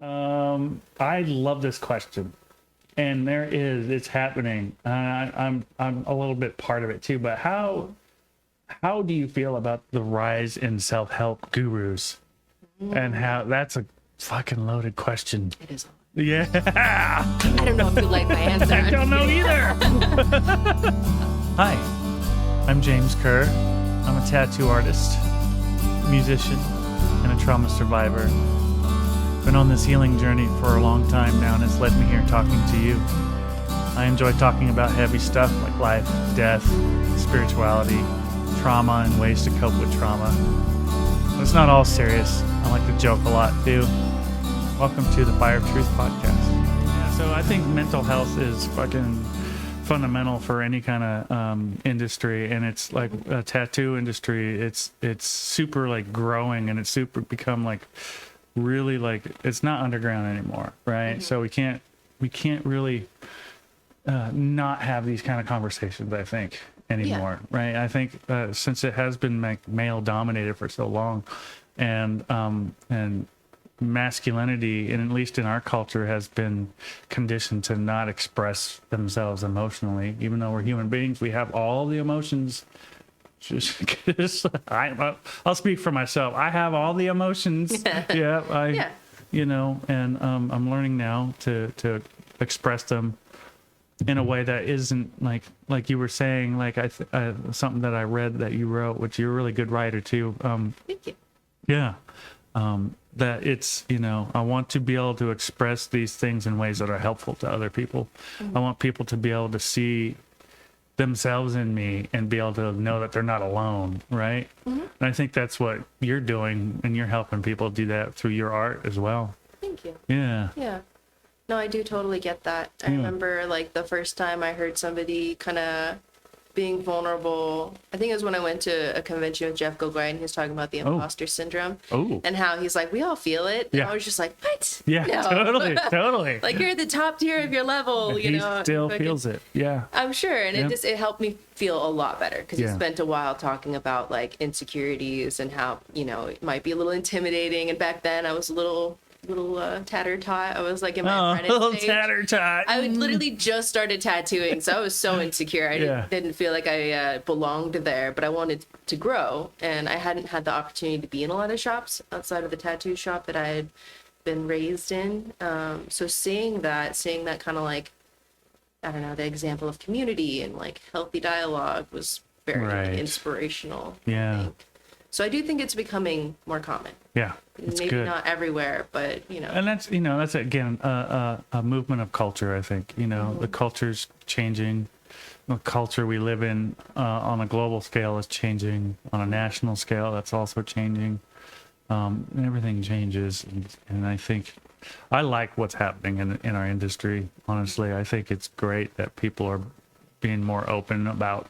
I love this question, and it's happening. I'm a little bit part of it too. But how do you feel about the rise in self-help gurus, and how that's a fucking loaded question? It is. Yeah. I don't know if you like my answer. I don't know either. Hi, I'm James Kerr. I'm a tattoo artist, musician, and a trauma survivor. Been on this healing journey for a long time now, and it's led me here talking to you. I enjoy talking about heavy stuff like life, death, spirituality, trauma, and ways to cope with trauma. But it's not all serious. I like to joke a lot too. Welcome to the Fire of Truth podcast. Yeah, so I think mental health is fucking fundamental for any kind of industry, and it's like a tattoo industry. It's super like growing, and it's super become like really like it's not underground anymore, right? Mm-hmm. So we can't really not have these kind of conversations, I think, anymore, right? I think since it has been like male dominated for so long, and masculinity, and at least in our culture, has been conditioned to not express themselves emotionally. Even though we're human beings, we have all the emotions. I'll speak for myself. I have all the emotions. You know, and I'm learning now to express them in a way that isn't like you were saying, like something that I read that you wrote, which you're a really good writer too. Thank you. Yeah. That it's, you know, I want to be able to express these things in ways that are helpful to other people. Mm-hmm. I want people to be able to see themselves in me and be able to know that they're not alone, right? Mm-hmm. And I think that's what you're doing, and you're helping people do that through your art as well. Thank you. Yeah. Yeah. No, I do totally get that. I remember like the first time I heard somebody kind of being vulnerable, I think it was when I went to a convention with Jeff Gilguy, and he was talking about the imposter syndrome and how he's like, we all feel it. Yeah. And I was just like, what? Yeah, no. totally. Like you're at the top tier of your level, and you know. He still feels it. Yeah. I'm sure. And it helped me feel a lot better because he spent a while talking about like insecurities and how, you know, it might be a little intimidating. And back then I was a little tatter-tot. I was like in my apprentice stage. Tatter-tot. I literally just started tattooing, so I was so insecure. I didn't feel like I belonged there, but I wanted to grow, and I hadn't had the opportunity to be in a lot of shops outside of the tattoo shop that I had been raised in. So seeing that kind of like, I don't know, the example of community and like healthy dialogue was very inspirational. Yeah. I think. So I do think it's becoming more common. Yeah. It's maybe good. Not everywhere, but you know. And that's again a movement of culture. I think the culture's changing. The culture we live in on a global scale is changing. On a national scale, that's also changing. And everything changes, and I think I like what's happening in our industry. Honestly, I think it's great that people are being more open about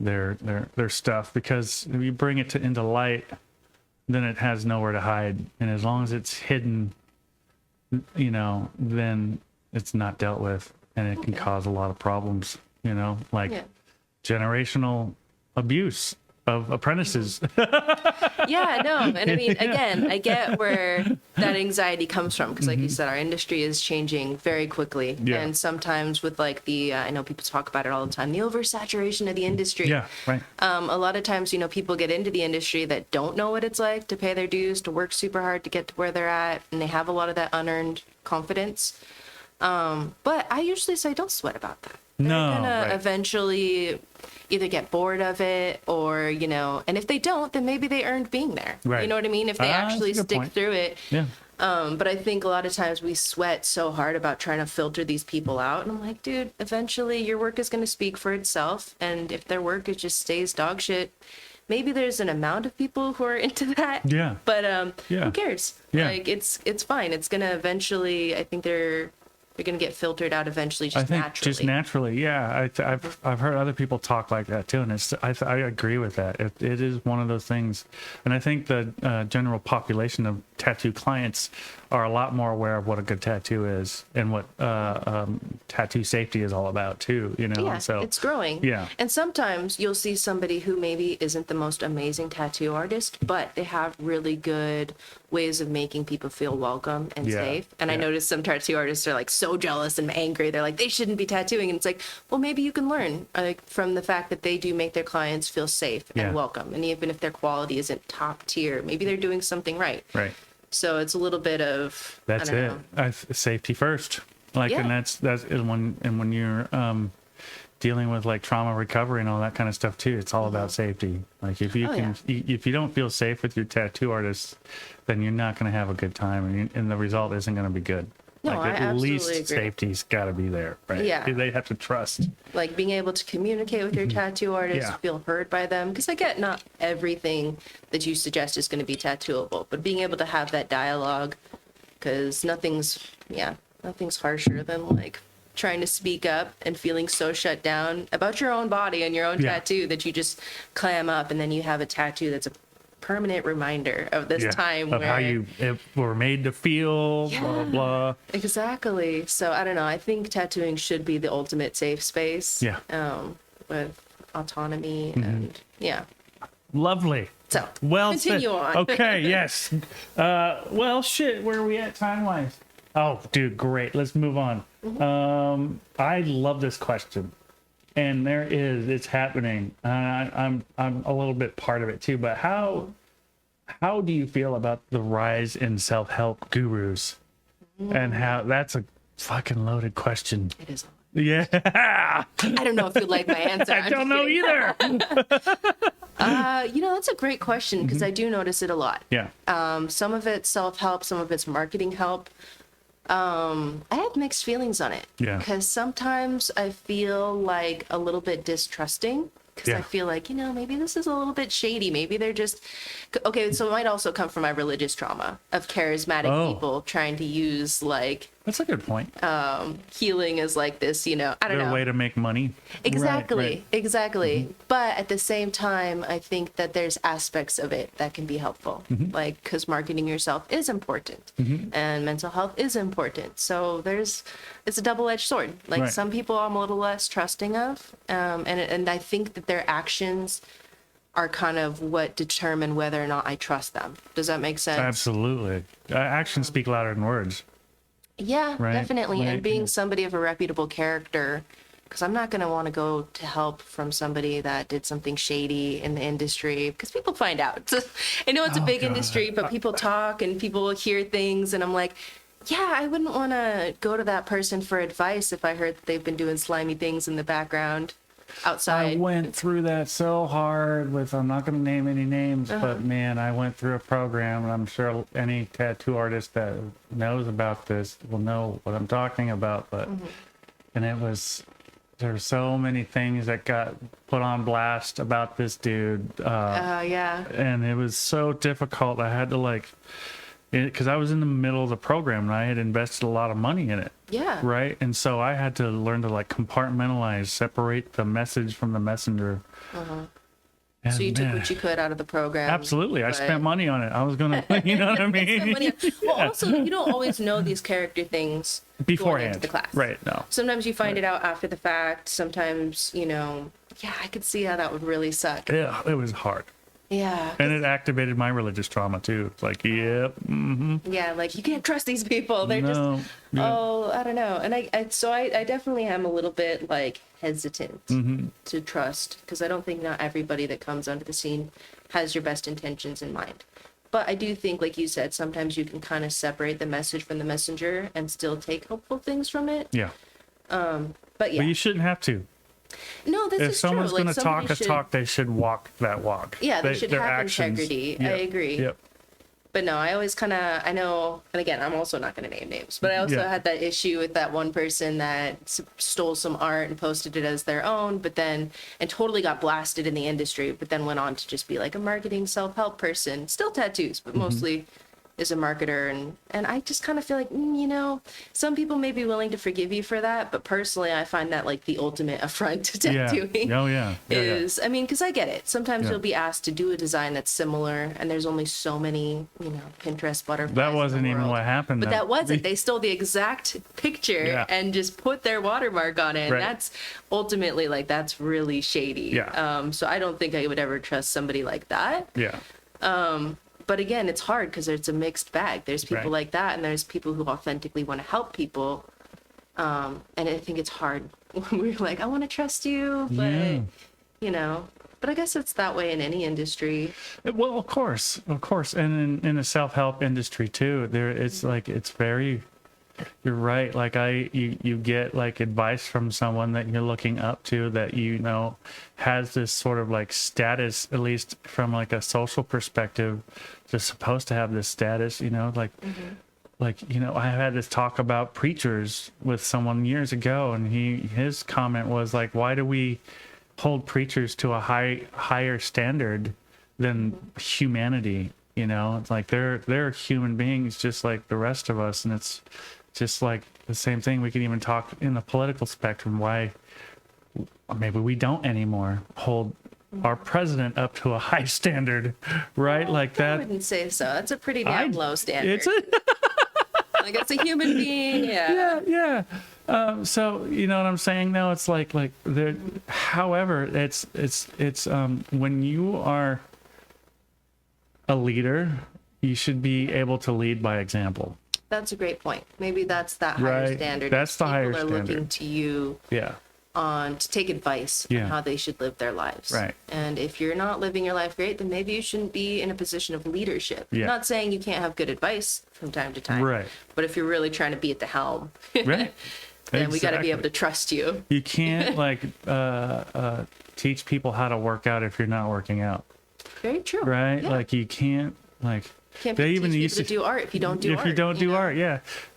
their stuff, because if you bring it into light, then it has nowhere to hide. And as long as it's hidden, you know, then it's not dealt with, and it can cause a lot of problems, you know, like generational abuse of apprentices. Yeah, no. And I mean, again, I get where that anxiety comes from, because like you said, our industry is changing very quickly. Yeah. And sometimes with like the, I know people talk about it all the time, the oversaturation of the industry. Yeah, right. A lot of times, you know, people get into the industry that don't know what it's like to pay their dues, to work super hard to get to where they're at, and they have a lot of that unearned confidence. But I usually say don't sweat about that. They're gonna eventually either get bored of it, or, you know, and if they don't, then maybe they earned being there. Right. You know what I mean? If they actually stick through it. Yeah. But I think a lot of times we sweat so hard about trying to filter these people out. And I'm like, dude, eventually your work is going to speak for itself. And if their work just stays dog shit, maybe there's an amount of people who are into that. Yeah. But who cares? Yeah. Like it's fine. It's going to eventually, I think they're going to get filtered out eventually, Just naturally, yeah. I've heard other people talk like that too, and I agree with that. It is one of those things, and I think the general population tattoo clients are a lot more aware of what a good tattoo is and what tattoo safety is all about too, you know. Yeah, And so it's growing. Yeah. And sometimes you'll see somebody who maybe isn't the most amazing tattoo artist, but they have really good ways of making people feel welcome and Yeah, safe. And I yeah. notice some tattoo artists are like so jealous and angry. They're like, they shouldn't be tattooing. And it's like, well, maybe you can learn like from the fact that they do make their clients feel safe Yeah. and welcome. And even if their quality isn't top tier, maybe they're doing something right. Right. So it's a little bit of That's I don't it. know. Safety first. Like, Yeah. and that's when you're dealing with like trauma recovery and all that kind of stuff too. It's all about safety. Like if you if you don't feel safe with your tattoo artist, then you're not going to have a good time, and the result isn't going to be good. No, like I at absolutely least agree. safety's got to be there, right? Yeah. They have to trust. Like being able to communicate with your tattoo artist, Mm-hmm. Yeah. feel heard by them. Because I get not everything that you suggest is going to be tattooable, but being able to have that dialogue, because nothing's harsher than like trying to speak up and feeling so shut down about your own body and your own Yeah. tattoo that you just clam up, and then you have a tattoo that's a permanent reminder of this time of where how you were made to feel, blah blah blah. Exactly. So I don't know. I think tattooing should be the ultimate safe space. Yeah. With autonomy and yeah. Lovely. So Well continue said. on. Okay, yes. Well, shit, where are we at time-wise? Oh, dude, great. Let's move on. I love this question. And it's happening. I'm a little bit part of it too, but how do you feel about the rise in self-help gurus? And how that's a fucking loaded question. It is. Yeah. I don't know if you like my answer. I don't know either. That's a great question because I do notice it a lot. Yeah. Some of it's self-help, some of it's marketing help. I have mixed feelings on it. Yeah. Because sometimes I feel like a little bit distrusting because Yeah. I feel like, maybe this is a little bit shady. Maybe they're just, okay, so it might also come from my religious trauma of charismatic people trying to use like That's a good point. healing as like this, I don't Their know. way to make money. Exactly, Right. exactly. But at the same time, I think that there's aspects of it that can be helpful, like because marketing yourself is important and mental health is important. So it's a double-edged sword. Like Right. some people I'm a little less trusting of, and I think that their actions are kind of what determine whether or not I trust them. Does that make sense? Absolutely. Actions speak louder than words. Yeah, Right, definitely. right, And being yeah. somebody somebody of a reputable character, because I'm not going to want to go to help from somebody that did something shady in the industry, because people find out. I know it's a big God. industry, but people talk and people hear things, and I'm like, yeah, I wouldn't want to go to that person for advice if I heard that they've been doing slimy things in the background I outside. went through that so hard with, I'm not going to name any names, but man, I went through a program, and I'm sure any tattoo artist that knows about this will know what I'm talking about. But, and there were so many things that got put on blast about this dude. Yeah. And it was so difficult. I had to because I was in the middle of the program and I had invested a lot of money in it. Yeah. Right. And so I had to learn to compartmentalize, separate the message from the messenger. And So you took man, what you could out of the program. absolutely. I but- spent money on it. I was going to, you know what I mean? Money. Well, also, you don't always know these character things going Beforehand. into the class. Right. No. Sometimes you find it out after the fact. Sometimes, yeah, I could see how that would really suck. Yeah. It was hard. Yeah. And it activated my religious trauma too. It's like, yep. Yeah, like you can't trust these people. They're No. just, Yeah. I don't know. And I definitely am a little bit hesitant to trust because I don't think not everybody that comes onto the scene has your best intentions in mind. But I do think, like you said, sometimes you can kind of separate the message from the messenger and still take helpful things from it. Yeah. But yeah, But you shouldn't have to. no, this If is someone's true. going to talk a talk, they should walk that walk. Yeah, they should their have actions. integrity. I Yep. agree. Yep. But no, I always I know, and again, I'm also not going to name names, but I also Yeah. had that issue with that one person that stole some art and posted it as their own, and totally got blasted in the industry, but then went on to just be like a marketing self-help person, still tattoos, but mostly is a marketer, and I just kind of feel like, you know, some people may be willing to forgive you for that, but personally I find that like the ultimate affront to tattooing. Is I mean, because I get it, sometimes you'll be asked to do a design that's similar and there's only so many, you know, Pinterest butterflies. That wasn't even what happened. But that wasn't. They stole the exact picture and just put their watermark on it. And that's ultimately like, that's really shady. So I don't think I would ever trust somebody like that. But again, it's hard because it's a mixed bag. There's people like that, and there's people who authentically want to help people. And I think it's hard when we're like, I want to trust you, but you know. But I guess it's that way in any industry. Well, of course, and in the self-help industry too. It's like it's very. You're right. Like you get like advice from someone that you're looking up to, that you know has this sort of like status, at least from like a social perspective. They're supposed to have this status, you know, like like, you know, I had this talk about preachers with someone years ago, and his comment was like, why do we hold preachers to a higher standard than humanity? You know, it's like they're human beings just like the rest of us, and it's just like the same thing. We can even talk in the political spectrum why maybe we don't anymore hold our president up to a high standard, right? Well, like that. I wouldn't say so. That's a pretty damn low standard. It's like it's a human being. Yeah. So you know what I'm saying? Though it's like there. However, it's when you are a leader, you should be able to lead by example. That's a great point. Maybe that's that higher standard. That's the higher standard. People are looking to you to take advice on how they should live their lives. Right. And if you're not living your life great, then maybe you shouldn't be in a position of leadership. I'm not saying you can't have good advice from time to time. Right. But if you're really trying to be at the helm, right. then we got to be able to trust you. You can't like teach people how to work out if you're not working out. Very true. Right? Yeah. Like you can't like they even teach people to do art if you don't do art. If you don't do art,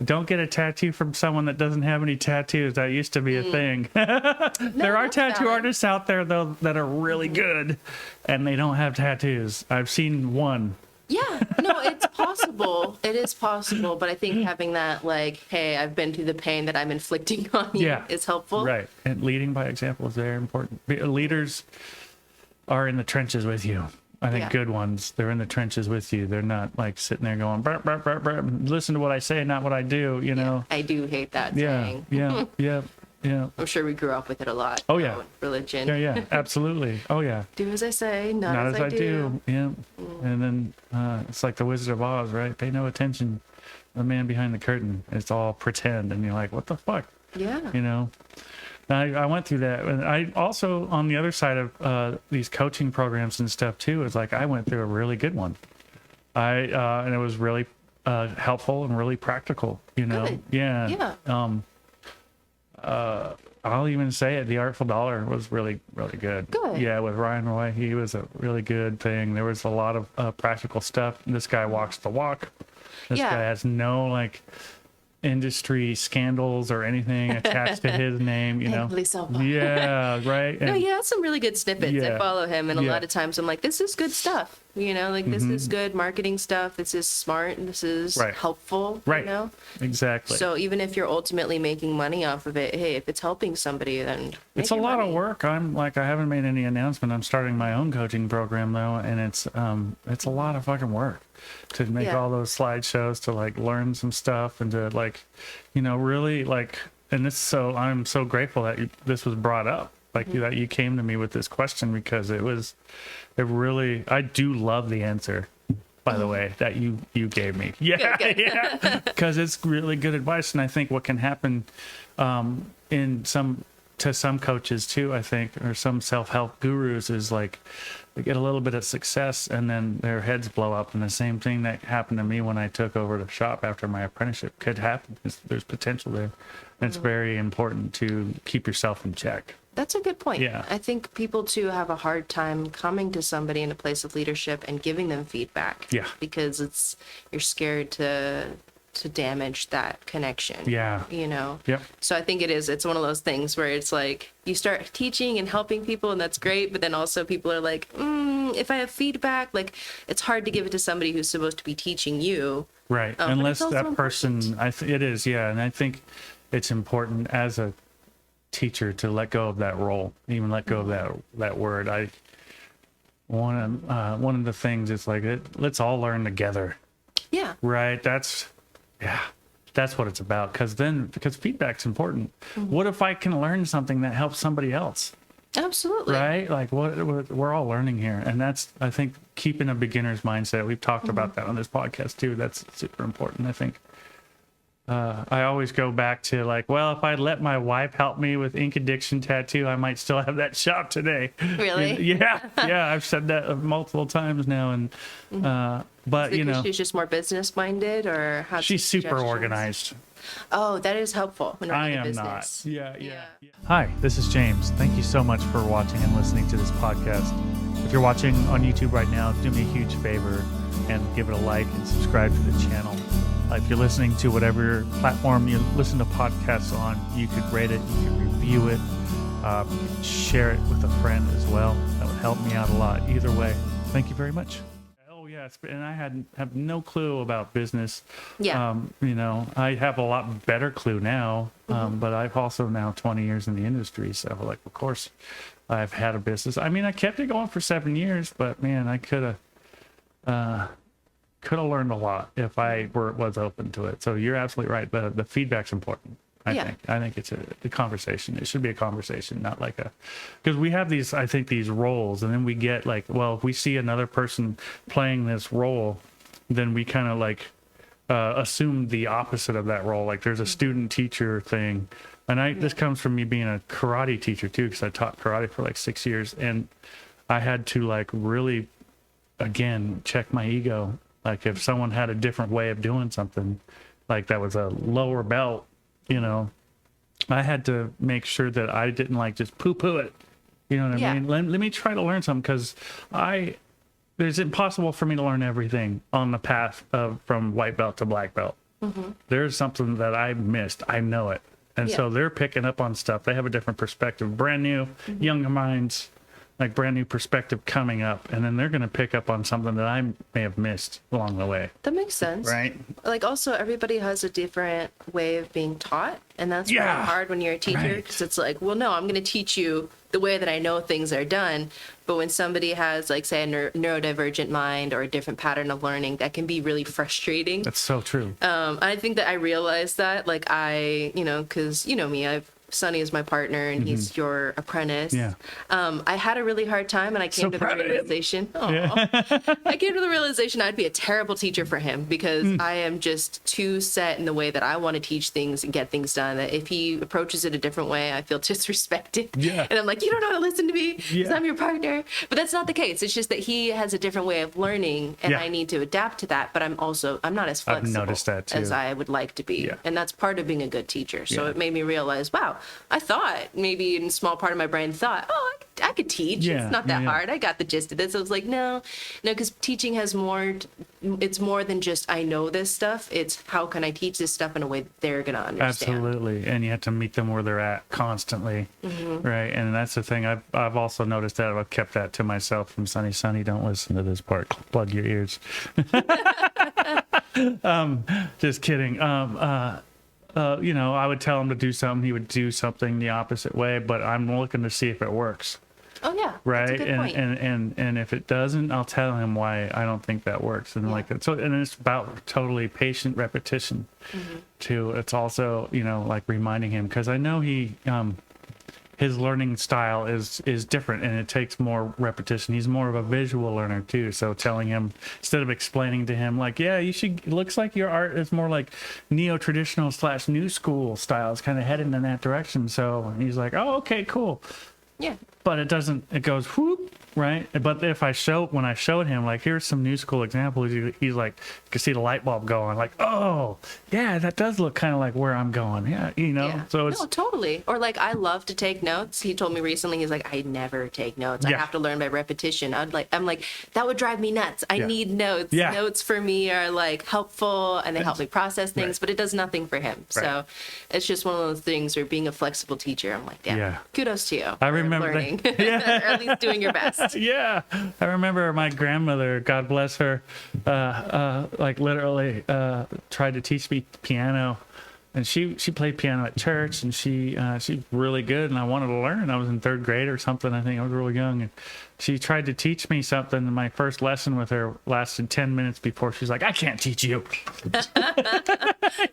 don't get a tattoo from someone that doesn't have any tattoos. That used to be a thing. There are tattoo artists out there though that are really good, and they don't have tattoos. I've seen one. Yeah, no, it's possible. It is possible, but I think having that, like, hey, I've been through the pain that I'm inflicting on you is helpful. Right, and leading by example is very important. Leaders are in the trenches with you. I think good ones, they're in the trenches with you. They're not like sitting there going, burp, burp, burp, burp, listen to what I say, not what I do, you know? I do hate that saying. Yeah. I'm sure we grew up with it a lot. Oh, yeah. Religion. Yeah, absolutely. Oh, yeah. Do as I say, not as I do. Yeah. And then it's like the Wizard of Oz, right? Pay no attention to the man behind the curtain. It's all pretend. And you're like, what the fuck? Yeah. You know? I went through that. And I also, on the other side of these coaching programs and stuff too, is like I went through a really good one. And it was really helpful and really practical, you know? Good. Yeah. I'll even say it. The Artful Dollar was really, really good. Good. Yeah, with Ryan Roy, he was a really good thing. There was a lot of practical stuff. This guy walks the walk. This guy has no like industry scandals or anything attached to his name, you know. Yeah, right. No, he has some really good snippets. I follow him, and a lot of times I'm like, this is good stuff. You know, like this is good marketing stuff. This is smart. This is helpful. Right. You know? Exactly. So even if you're ultimately making money off of it, hey, if it's helping somebody, then it's a lot of work. I haven't made any announcement. I'm starting my own coaching program though, and it's a lot of fucking work to make all those slideshows, to like learn some stuff, and to like, you know, really like. And I'm so grateful that this was brought up. Like that you came to me with this question, because I do love the answer, by the way, that you gave me. Yeah, good. Yeah, because it's really good advice. And I think what can happen to some coaches too, I think, or some self-help gurus, is like they get a little bit of success and then their heads blow up. And the same thing that happened to me when I took over the shop after my apprenticeship could happen. There's potential there. And it's very important to keep yourself in check. That's a good point. Yeah. I think people too have a hard time coming to somebody in a place of leadership and giving them feedback. Yeah. Because you're scared to damage that connection. Yeah. You know? Yep. So I think it's one of those things where it's like you start teaching and helping people, and that's great, but then also people are like, if I have feedback, like it's hard to give it to somebody who's supposed to be teaching you. Right. But Unless it's also that person, important. it is, yeah. And I think it's important as a teacher to let go of that role, even let go of that word. One of the things is like, let's all learn together. Yeah. Right. That's what it's about. Because feedback's important. What if I can learn something that helps somebody else? Absolutely. Right? Like we're all learning here. And that's, I think, keeping a beginner's mindset. We've talked about that on this podcast too. That's super important, I think. I always go back to like, well, if I'd let my wife help me with ink addiction tattoo, I might still have that shop today. Really? Yeah. I've said that multiple times now. And, but she's just more business minded, or how? She's super organized. Oh, that is helpful when I running a am business. not. Yeah. Hi, this is James. Thank you so much for watching and listening to this podcast. If you're watching on YouTube right now, do me a huge favor and give it a like and subscribe to the channel. If you're listening to whatever platform you listen to podcasts on, you could rate it, you could review it, you could share it with a friend as well. That would help me out a lot. Either way, thank you very much. Oh yeah, and I have no clue about business. Yeah. I have a lot better clue now, but I've also now 20 years in the industry, so like, of course, I've had a business. I mean, I kept it going for 7 years, but man, I could have learned a lot if I was open to it. So you're absolutely right. The feedback's important. I think it's a conversation. It should be a conversation, not like because we have these roles, and then we get like, well, if we see another person playing this role, then we kind of like assume the opposite of that role. Like there's a student teacher thing. And this comes from me being a karate teacher too, because I taught karate for like 6 years, and I had to like really, again, check my ego. Like if someone had a different way of doing something, like that was a lower belt, I had to make sure that I didn't like just poo-poo it. You know what I mean? Let me try to learn something, because it's impossible for me to learn everything on the path from white belt to black belt. There's something that I missed. I know it. And so they're picking up on stuff. They have a different perspective, brand new, younger minds, like brand new perspective coming up, and then they're going to pick up on something that I may have missed along the way. That makes sense. Right. Like also everybody has a different way of being taught, and that's really hard when you're a teacher, because it's like, well, no, I'm going to teach you the way that I know things are done. But when somebody has, like, say, a neurodivergent mind or a different pattern of learning, that can be really frustrating. That's so true. I think that I realized that, like, because me, Sonny is my partner, and he's your apprentice. Yeah. I had a really hard time, and I came to the realization. I came to the realization I'd be a terrible teacher for him, because I am just too set in the way that I want to teach things and get things done. That if he approaches it a different way, I feel disrespected. Yeah. And I'm like, you don't know how to listen to me, because I'm your partner. But that's not the case. It's just that he has a different way of learning, and I need to adapt to that. But I'm not as flexible as I would like to be. Yeah. And that's part of being a good teacher. So it made me realize, wow, I thought, maybe in a small part of my brain thought, I could teach. Yeah, it's not that hard. I got the gist of this. I was like, no, because teaching has it's more than just, I know this stuff. It's how can I teach this stuff in a way that they're going to understand. Absolutely. And you have to meet them where they're at constantly. Right. And that's the thing. I've also noticed that. I've kept that to myself from Sonny. Sonny, don't listen to this part. Plug your ears. Just kidding. I would tell him to do something. He would do something the opposite way, but I'm looking to see if it works. Oh yeah. Right. That's a good point. And if it doesn't, I'll tell him why I don't think that works. And and it's about totally patient repetition too. It's also, like reminding him, because I know his learning style is different, and it takes more repetition. He's more of a visual learner too. So telling him, instead of explaining to him like, it looks like your art is more like neo-traditional / new school style. It's kind of heading in that direction. So he's like, oh, okay, cool. Yeah. But it goes whoop, right? But when I showed him, like, here's some new school examples, he's like, you can see the light bulb going, like, oh, yeah, that does look kind of like where I'm going. Yeah, Yeah. So it's... No, totally. Or like, I love to take notes. He told me recently, he's like, I never take notes. I have to learn by repetition. I'm like, that would drive me nuts. I need notes. Yeah. Notes for me are like helpful, and they help me process things, but it does nothing for him. So it's just one of those things where being a flexible teacher, I'm like, kudos to you. I remember trying. Yeah. Or at least doing your best. Yeah, I remember my grandmother, God bless her, like literally tried to teach me piano, and she played piano at church, and she's really good, and I wanted to learn. I was in third grade or something. I think I was really young, and she tried to teach me something. And my first lesson with her lasted 10 minutes before she's like, "I can't teach you."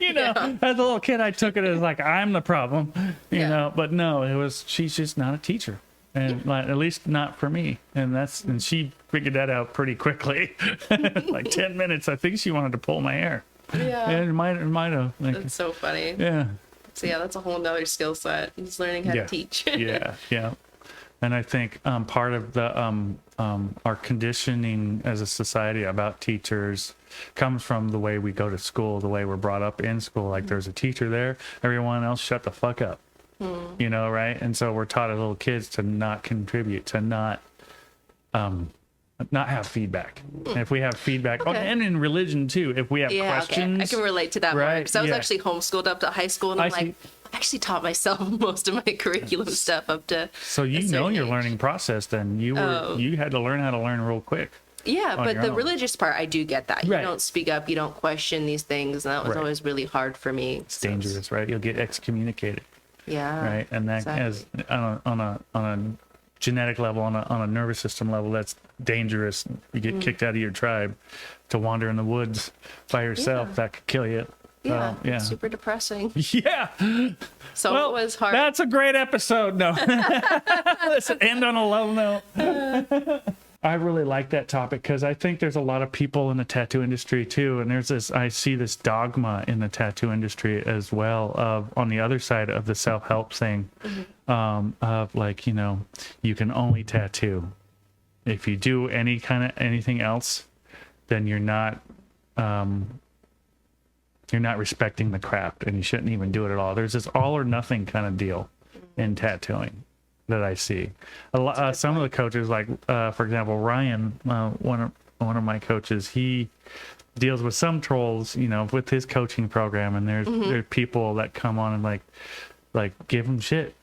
You know, as a little kid, I took it as like I'm the problem, you know. But no, she's just not a teacher. And like, at least not for me. And she figured that out pretty quickly. Like 10 minutes. I think she wanted to pull my hair. Yeah. And it might have. Like, That's so funny. yeah. So yeah, that's a whole nother skill set. Just learning how to teach. Yeah. And I think part of the our conditioning as a society about teachers comes from the way we go to school, the way we're brought up in school. Like there's a teacher there, everyone else shut the fuck up. You know, right? And so we're taught as little kids to not contribute, to not have feedback. And if we have feedback, and in religion too, if we have questions. Okay. I can relate to that more because I was actually homeschooled up to high school, and I actually taught myself most of my curriculum stuff up to. So you know your learning process. Then you had to learn how to learn real quick. Yeah, but the religious part, I do get that. You Right. don't speak up, you don't question these things, and that was always really hard for me. It's dangerous, right? You'll get excommunicated. Yeah. Right. And that as on a genetic level, on a nervous system level, that's dangerous. You get kicked out of your tribe to wander in the woods by yourself. That could kill you. Yeah. Yeah. Super depressing. Yeah. So it was hard. That's a great episode. No. Let's end on a low note. I really like that topic because I think there's a lot of people in the tattoo industry too, and I see this dogma in the tattoo industry as well of on the other side of the self-help thing, of like, you know, you can only tattoo. If you do anything else, then you're not respecting the craft, and you shouldn't even do it at all. There's this all or nothing kind of deal in tattooing that I see. Some of the coaches, like for example, Ryan, one of my coaches, he deals with some trolls, you know, with his coaching program, and there's people that come on and like give him shit.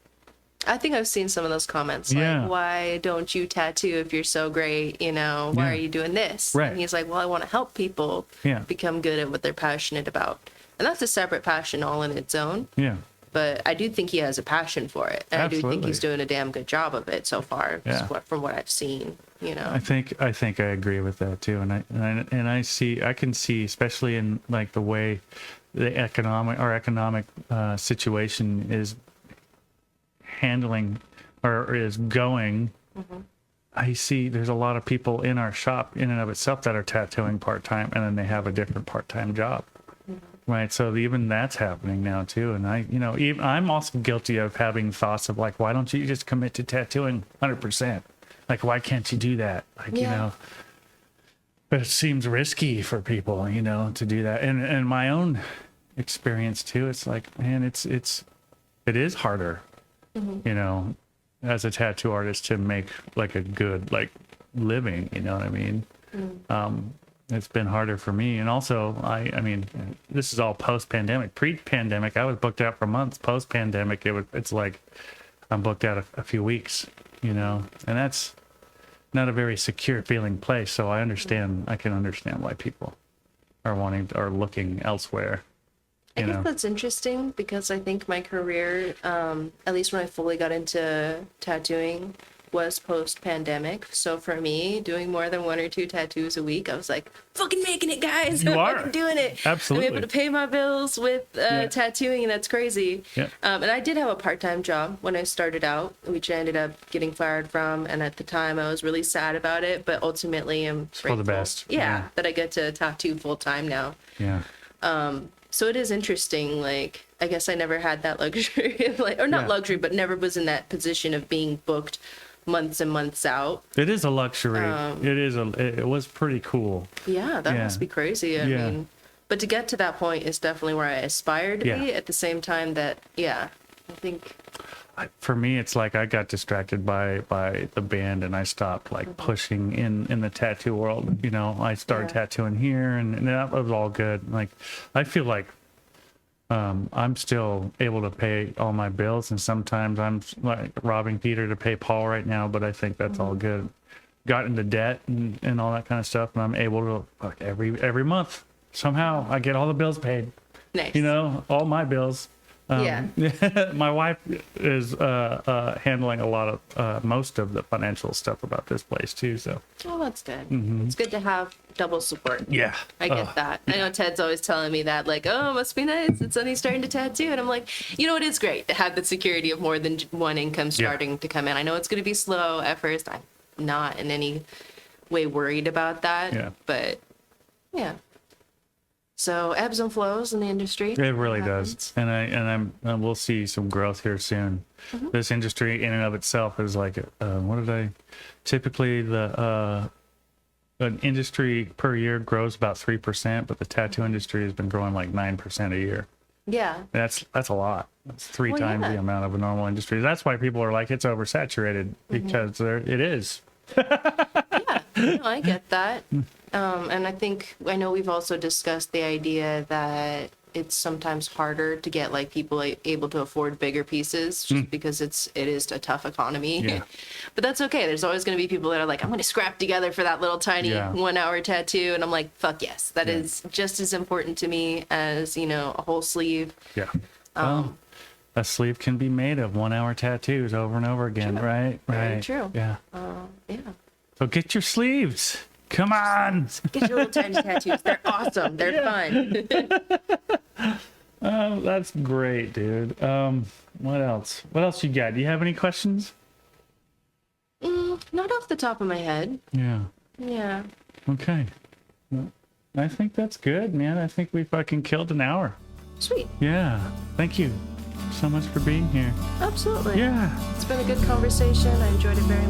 I think I've seen some of those comments, like, why don't you tattoo if you're so great? You know, why are you doing this? Right. And he's like, well, I want to help people become good at what they're passionate about. And that's a separate passion all in its own. Yeah. But I do think he has a passion for it. And Absolutely. I do think he's doing a damn good job of it so far, from what I've seen, you know. I think I agree with that too. And I can see, especially in like the way the economic situation is handling or is going. I see there's a lot of people in our shop in and of itself that are tattooing part-time, and then they have a different part-time job. Right. So even that's happening now too. And I'm also guilty of having thoughts of like, why don't you just commit to tattooing 100%? Like, why can't you do that? Like, you know, but it seems risky for people, you know, to do that. And my own experience too, it's like, man, it is harder, you know, as a tattoo artist to make like a good, like living, you know what I mean? It's been harder for me. And also, I mean, this is all post-pandemic. Pre-pandemic, I was booked out for months. Post-pandemic, it's like I'm booked out a few weeks, you know, and that's not a very secure feeling place. So I can understand why people are looking elsewhere. I think that's interesting because I think my career, at least when I fully got into tattooing, was post-pandemic. So for me, doing more than 1 or 2 tattoos a week, I was like, fucking making it, guys. I'm fucking doing it. Absolutely. I'm able to pay my bills with tattooing, and that's crazy. Yeah. And I did have a part-time job when I started out, which I ended up getting fired from. And at the time, I was really sad about it. But ultimately, I'm grateful. For the best. Yeah, that I get to tattoo full-time now. Yeah. So it is interesting. Like, I guess I never had that luxury of luxury, but never was in that position of being booked months and months out. It is a luxury. It was pretty cool. Yeah, that must be crazy. I mean, but to get to that point is definitely where I aspire to be. At the same time that, I think. For me, it's like I got distracted by the band, and I stopped like pushing in the tattoo world. You know, I started tattooing here, and that was all good. Like, I feel like I'm still able to pay all my bills, and sometimes I'm like robbing Peter to pay Paul right now, but I think that's all good. Got into debt and all that kind of stuff, and I'm able to like, every month somehow I get all the bills paid. Nice. You know, all my bills. Yeah. My wife is handling a lot of most of the financial stuff about this place too. So Oh, that's good. It's good to have double support. yeah, I get that. I know Ted's always telling me that, like, oh, must be nice. It's only starting to tattoo. And I'm like, you know, it is great to have the security of more than one income starting to come in. I know it's going to be slow at first. I'm not in any way worried about that. Yeah. But yeah. So ebbs and flows in the industry. it really does, and we'll see some growth here soon. This industry in and of itself is like typically the an industry per year grows about 3%, but the tattoo industry has been growing like 9% a year. Yeah. That's a lot. That's three Well, times yeah. the amount of a normal industry. That's why people are like it's oversaturated because it is. Yeah, no, I get that. And I know we've also discussed the idea that it's sometimes harder to get like people able to afford bigger pieces just because it is a tough economy. Yeah. But that's okay. There's always going to be people that are like, I'm going to scrap together for that little tiny 1 hour tattoo. And I'm like, fuck yes. That is just as important to me as, you know, a whole sleeve. Yeah. A sleeve can be made of 1 hour tattoos over and over again, True. right? Very Right. true. Yeah. Yeah. So get your sleeves. Come on. Get your little tiny tattoos. They're awesome. They're fun. Oh, that's great, dude. What else? What else you got? Do you have any questions? Not off the top of my head. Yeah. Yeah. Okay. Well, I think that's good, man. I think we fucking killed an hour. Sweet. Yeah. Thank you so much for being here. Absolutely. Yeah. It's been a good conversation. I enjoyed it very